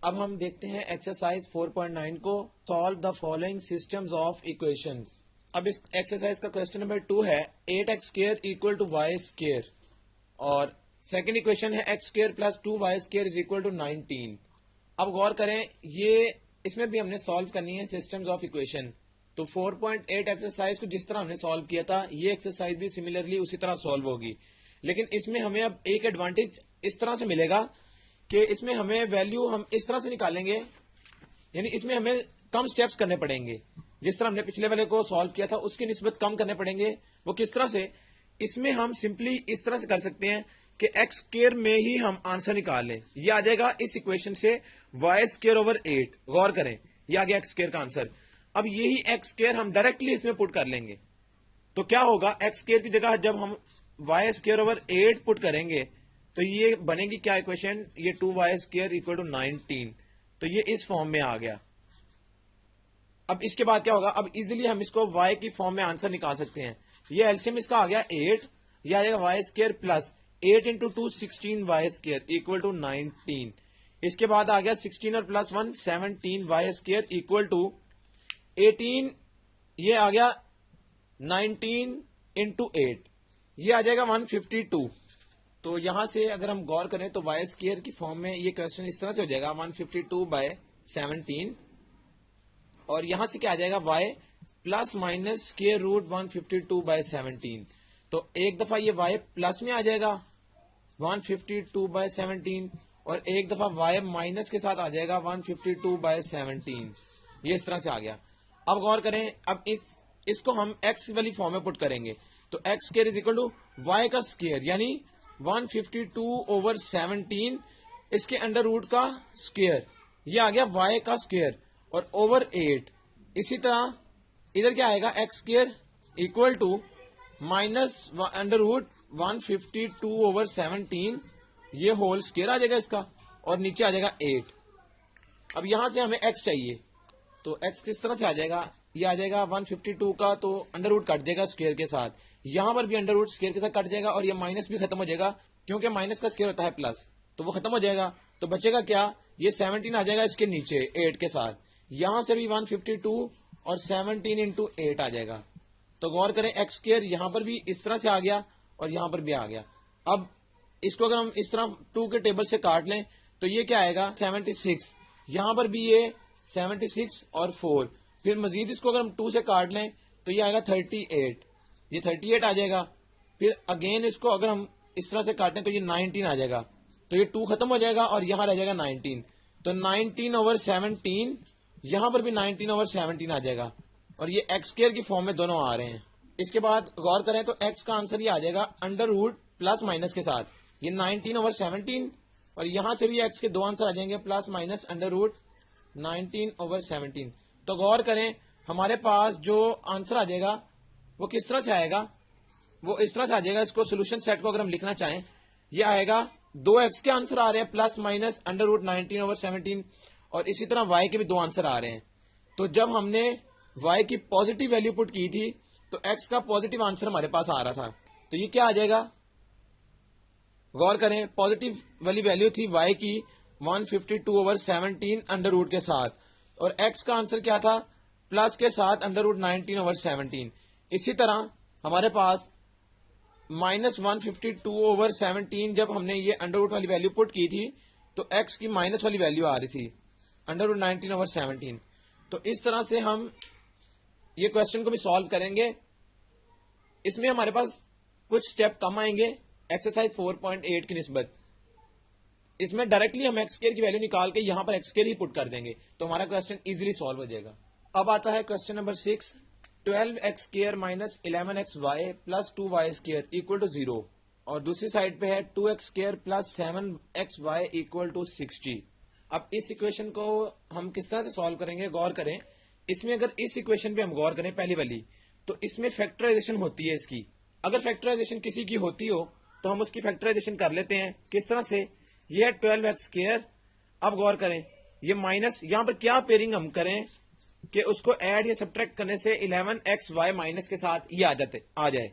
अब हम देखते हैं एक्सरसाइज 4.9 को, solve the following systems of equations. अब इस एक्सरसाइज का क्वेश्चन नंबर 2 है 8x square equal to y square और सेकंड इक्वेशन है x square plus 2y square is equal to 19। अब गौर करें, ये इसमें भी हमने सॉल्व करनी है सिस्टम्स ऑफ इक्वेशन। तो 4.8 एक्सरसाइज को जिस तरह हमने सॉल्व किया था, ये एक्सरसाइज भी सिमिलरली उसी तरह सॉल्व होगी। लेकिन इसमें हमें अब एक एडवांटेज इस तरह से मिलेगा कि इसमें हमें वैल्यू हम इस तरह से निकालेंगे, यानी इसमें हमें कम स्टेप्स करने पड़ेंगे। जिस तरह हमने पिछले वाले को सॉल्व किया था उसकी निस्बत कम करने पड़ेंगे। वो किस तरह से? इसमें हम सिंपली इस तरह से कर सकते हैं कि एक्स स्क्वायर में ही हम आंसर निकाल लें। ये आ जाएगा इस इक्वेशन से वाई स्क्वायर ओवर 8। गौर करें, ये आ गया एक्स स्क्वायर का आंसर। अब यही एक्स स्क्वायर हम डायरेक्टली इसमें पुट कर लेंगे। तो क्या होगा, एक्स स्क्वायर की जगह जब हम वाई स्क्वायर ओवर 8 पुट करेंगे तो ये बनेगी क्या इक्वेशन, ये 2y स्क्वायर इक्वल टू 19। तो ये इस फॉर्म में आ गया। अब इसके बाद क्या होगा, अब इजीली हम इसको y की फॉर्म में आंसर निकाल सकते हैं। ये एलसीएम इसका आ गया 8, ये आ जाएगा y square plus 8 into 2 16y square equal to 19। इसके बाद आ गया 16 और plus 1 17y square equal to 18। ये आ गया 19 इंटू 8, ये आ जाएगा 152। तो यहां से अगर हम गौर करें तो वाई स्क्वायर की फॉर्म में ये क्वेश्चन इस तरह से हो जाएगा 152/17 और यहां से क्या आ जाएगा y plus minus square root 152/17। तो एक दफा ये y प्लस में आ जाएगा 152/17 और एक दफा y माइनस के साथ आ जाएगा 152/17। ये इस तरह से आ गया। अब गौर करें, अब इसको हम x वाली फॉर्म में पुट करेंगे तो x square is equal to y का स्क्वायर यानी 152/17 इसके अंडर रूट का स्क्वायर, ये आ गया y का स्क्वायर और ओवर 8। इसी तरह इधर क्या आएगा, x square equal to minus under root 152/17, ये होल स्क्वायर आ जाएगा इसका और नीचे आ जाएगा 8। अब यहां से हमें x चाहिए तो x किस तरह से आ जाएगा, ये आ जाएगा 152 का तो अंडर रूट कट जाएगा स्क्वायर के साथ, यहां पर भी अंडर रूट स्क्वायर के साथ कट जाएगा और ये माइनस भी खत्म हो जाएगा क्योंकि माइनस का स्क्वायर होता है प्लस, तो वो खत्म हो जाएगा। तो बचेगा क्या, ये 17 आ जाएगा इसके नीचे 8 के साथ, यहां से भी 152 और 17 इंटू 8 आ जाएगा। तो गौर करें, एक्स स्क्वायर यहां पर भी इस तरह से आ गया और यहां पर भी आ गया। अब इसको अगर हम इस तरह 2 के टेबल से काट लें तो ये क्या आएगा 76, यहां पर भी ये 76 और 4, फिर मजीद इसको अगर हम 2 से काट लें तो ये आएगा 38, ये 38 आ जाएगा। फिर अगेन इसको अगर हम इस तरह से काटें तो ये 19 आ जाएगा, तो ये 2 खत्म हो जाएगा और यहां रह जाएगा 19। तो 19/17, यहां पर भी 19/17 आ जाएगा और ये एक्स स्क्वायर की फॉर्म में दोनों आ रहे हैं। इसके बाद गौर करें तो एक्स का आंसर ये आ जाएगा अंडर रूट प्लस माइनस के साथ, ये 19/17 और यहां से भी एक्स के दो आंसर आ जाएंगे प्लस माइनस अंडर रूट 19/17। तो गौर करें, हमारे पास जो आंसर आ जाएगा वो किस तरह से आएगा, वो इस तरह से आ जाएगा। इसको सोल्यूशन सेट को अगर हम लिखना चाहें, ये आएगा 2x के आंसर आ रहे हैं प्लस माइनस अंडर रूट 19/17 और इसी तरह y के भी 2 आंसर आ रहे हैं। तो जब हमने y की पॉजिटिव वैल्यू पुट की थी तो x का पॉजिटिव आंसर हमारे पास आ रहा था, तो ये क्या आ जाएगा, गौर करें, पॉजिटिव वाली वैल्यू थी y की 152/17 अंडर रूट के साथ और x का आंसर क्या था, प्लस के साथ अंडर रूट 19/17। इसी तरह हमारे पास माइनस 152/17 जब हमने ये अंडर रूट वाली वैल्यू पुट की थी तो x की माइनस वाली वैल्यू आ रही थी अंडर रूट 19/17। तो इस तरह से हम ये क्वेश्चन को भी सॉल्व करेंगे। इसमें हमारे पास कुछ स्टेप कम आएंगे एक्सरसाइज 4.8 की निस्बत। इसमें डायरेक्टली हम एक्स स्क्वायर की वैल्यू निकाल के यहां पर एक्स स्क्वायर ही पुट कर देंगे तो हमारा क्वेश्चन इजीली सॉल्व हो जाएगा। अब आता है question number 6, 12x square minus 11xy plus 2y square equal to 0 और दूसरी साइड पे है 2x square plus 7xy equal to 60। अब इस इक्वेशन को हम किस तरह से सॉल्व करेंगे, गौर करें, इसमें अगर इस इक्वेशन पे हम गौर करें पहली वाली तो इसमें फैक्टराइजेशन होती है इसकी। अगर फैक्टराइजेशन किसी की होती हो तो हम उसकी फैक्टराइजेशन कर लेते हैं। किस तरह से, ये है 12x स्क्वायर। अब गौर करें, ये माइनस, यहां पर क्या पेयरिंग हम करें कि उसको ऐड या सब्ट्रैक्ट करने से 11xy माइनस के साथ ये आ जाए।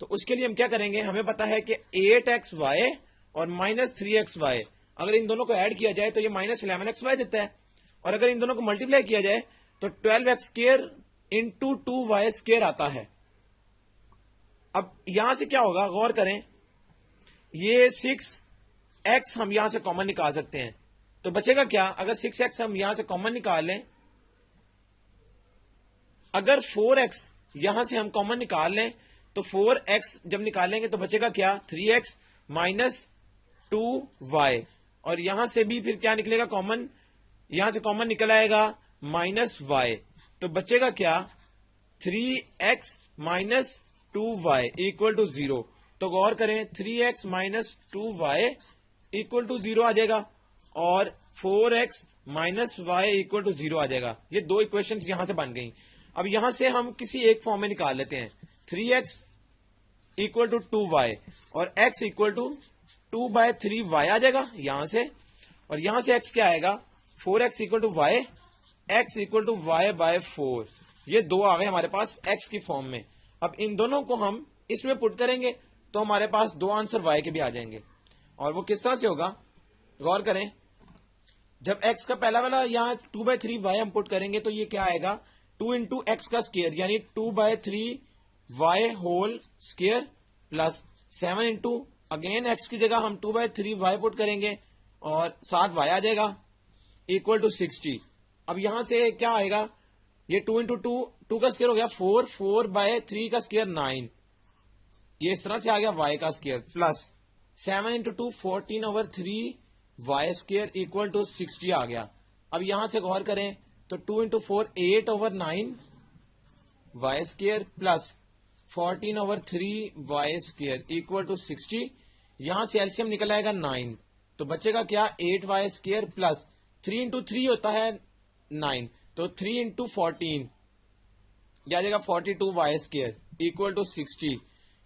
तो उसके लिए हम क्या करेंगे, हमें पता है कि 8xy और माइनस 3xy। अगर इन दोनों को ऐड किया जाए तो ये -11xy देता है, और अगर इन दोनों को मल्टीप्लाई किया जाए तो 12x² इंटू 2y² आता है। अब यहां से क्या होगा, गौर करें, ये 6x हम यहां से कॉमन निकाल सकते हैं, तो बचेगा क्या, अगर 6x हम यहां से कॉमन निकाल लें, अगर 4x यहां से हम कॉमन निकाल लें तो 4x जब निकालेंगे तो बचेगा क्या, 3x माइनस 2y, और यहां से भी फिर क्या निकलेगा कॉमन, यहां से कॉमन निकल आएगा -y, तो बचेगा क्या, 3x minus 2y equal to 0। तो गौर करें, 3x minus 2y equal to 0 आ जाएगा, और 4x minus y equal to 0 आ जाएगा। ये दो इक्वेशंस यहां से बन गई। अब यहां से हम किसी एक फॉर्म में निकाल लेते हैं, 3x इक्वल टू 2y और x इक्वल टू 2/3y आ जाएगा यहां से, और यहां से x क्या आएगा, 4x equal to y, x equal to y/4। ये दो आ गए हमारे पास x की फॉर्म में। अब इन दोनों को हम इसमें पुट करेंगे तो हमारे पास दो आंसर y के भी आ जाएंगे, और वो किस तरह से होगा, गौर करें, जब x का पहला वाला यहाँ 2/3y हम पुट करेंगे तो ये क्या आएगा, 2 इंटू एक्स का स्क्वायर यानी 2/3y whole square plus 7 into again x की जगह हम 2/3y पुट करेंगे और साथ y आ जाएगा इक्वल टू 60। अब यहां से क्या आएगा, ये 2 इंटू 2 का स्क्वायर हो गया 4, 4/3 का स्क्वायर 9, ये इस तरह से आ गया y का square plus 7 into 2 14/3y² equal to 60 आ गया। अब यहां से गौर करें तो 2 into 4 8/9y² plus 14/3y² equal to 60। यहां से एलसीएम निकल आएगा 9, तो बचेगा क्या, 8y² प्लस 3 इंटू 3 होता है 9, तो 3 इंटू 14 यह आ जाएगा 42y² इक्वल टू 60।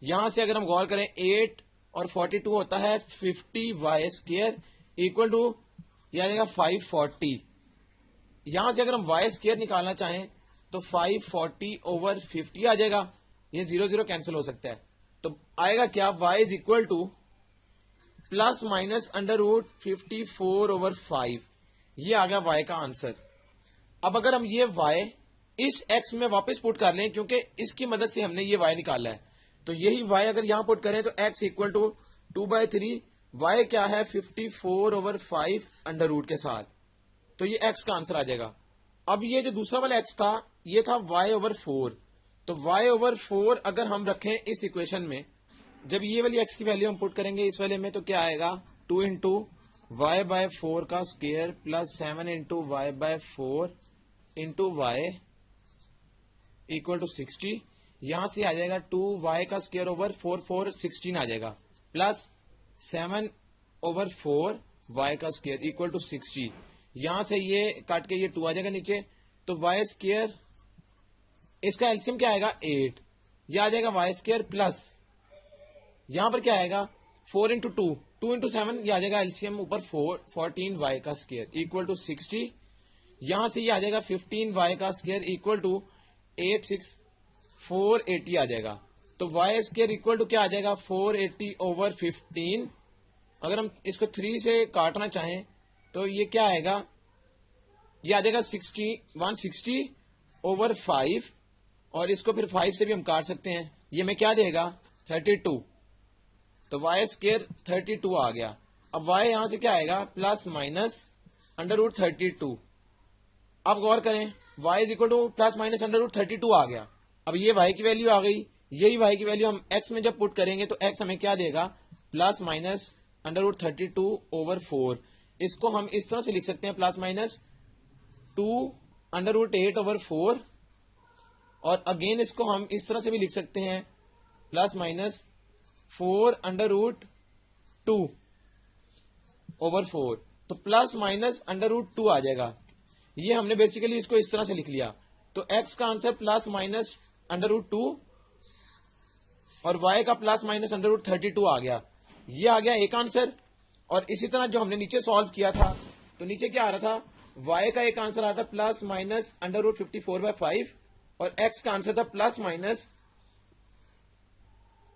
यहां से अगर हम गौर करें 8 और 42 होता है 50y² इक्वल टू यह आ जाएगा 540। यहां से अगर हम y² निकालना चाहें तो 540/50 आ जाएगा, ये 0 0 कैंसिल हो सकता है, तो आएगा क्या, y is equal two plus minus √54/5। ये आ गया y का आंसर। अब अगर हम ये y इस x में वापस पुट कर लें, क्योंकि इसकी मदद से हमने ये y निकाला है, तो यही y अगर यहां पुट करें तो x इक्वल टू 2/3, y क्या है 54/5 अंडर रूट के साथ, तो ये x का आंसर आ जाएगा। अब ये जो दूसरा वाला x था ये था y/4, तो y/4 अगर हम रखें इस इक्वेशन में, जब ये वाली x की वैल्यू हम पुट करेंगे इस वाले में तो क्या आएगा, 2 इंटू y/4 का square plus 7 into y/4 into y equal to 60। यहां से आ जाएगा 2y का स्क्वायर ओवर 4 4 16 आ जाएगा प्लस 7/4 y का स्क्वायर इक्वल टू 60। यहां से ये काट के ये 2 आ जाएगा नीचे, तो y² इसका एलसीएम क्या आएगा 8, ये आ जाएगा y² प्लस यहां पर क्या आएगा 4 इंटू 2 इंटू 7, ये आ जाएगा एलसीएम ऊपर 14y का स्क्वायर इक्वल टू 60। यहां से ये आ जाएगा 15y का स्क्वायर इक्वल टू 480 आ जाएगा, तो y² इक्वल टू क्या आ जाएगा 480/15। अगर हम इसको 3 से काटना चाहें तो ये क्या आएगा, ये आ जाएगा 160/5, और इसको फिर 5 से भी हम काट सकते हैं, ये में क्या देगा 32, तो y² 32 आ गया। अब y यहां से क्या आएगा प्लस माइनस √32। अब गौर करें y is equal two plus minus √32 आ गया। अब ये y की वैल्यू आ गई, यही y की वैल्यू हम x में जब पुट करेंगे तो x हमें क्या देगा, प्लस माइनस √32/4। इसको हम इस तरह से लिख सकते हैं प्लस माइनस 2√8/4, और अगेन इसको हम इस तरह से भी लिख सकते हैं प्लस माइनस 4√2/4, तो प्लस माइनस √2 आ जाएगा। ये हमने बेसिकली इसको इस तरह से लिख लिया, तो x का आंसर प्लस माइनस √2 और y का प्लस माइनस √32 आ गया। ये आ गया एक आंसर। और इसी तरह जो हमने नीचे सॉल्व किया था तो नीचे क्या आ रहा था, y का एक आंसर आ रहा था प्लस माइनस √54/5 और x का आंसर था प्लस माइनस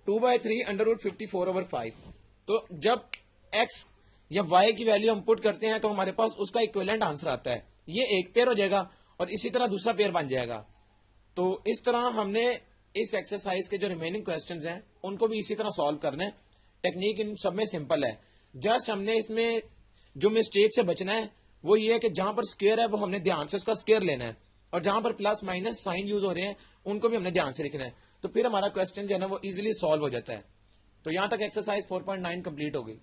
2/3 √54/5। तो जब x या y की वैल्यू हम पुट करते हैं तो हमारे पास उसका इक्विवेलेंट आंसर आता है। ये एक पेयर हो जाएगा और इसी तरह दूसरा पेयर बन जाएगा। तो इस तरह हमने इस एक्सरसाइज के जो रिमेनिंग क्वेश्चंस हैं उनको भी इसी तरह सॉल्व करना है। टेक्निक इन सब में सिंपल है, जस्ट हमने इसमें जो मिस्टेक से बचना है वो ये है कि जहां पर स्क्वायर है वो हमने ध्यान से उसका स्क्वायर लेना है, और जहां पर प्लस माइनस साइन यूज हो रहे हैं उनको भी हमने ध्यान से लिखना है। तो फिर हमारा क्वेश्चन जो है ना वो इजीली सॉल्व हो जाता है। तो यहां तक एक्सरसाइज 4.9 कंप्लीट हो गई।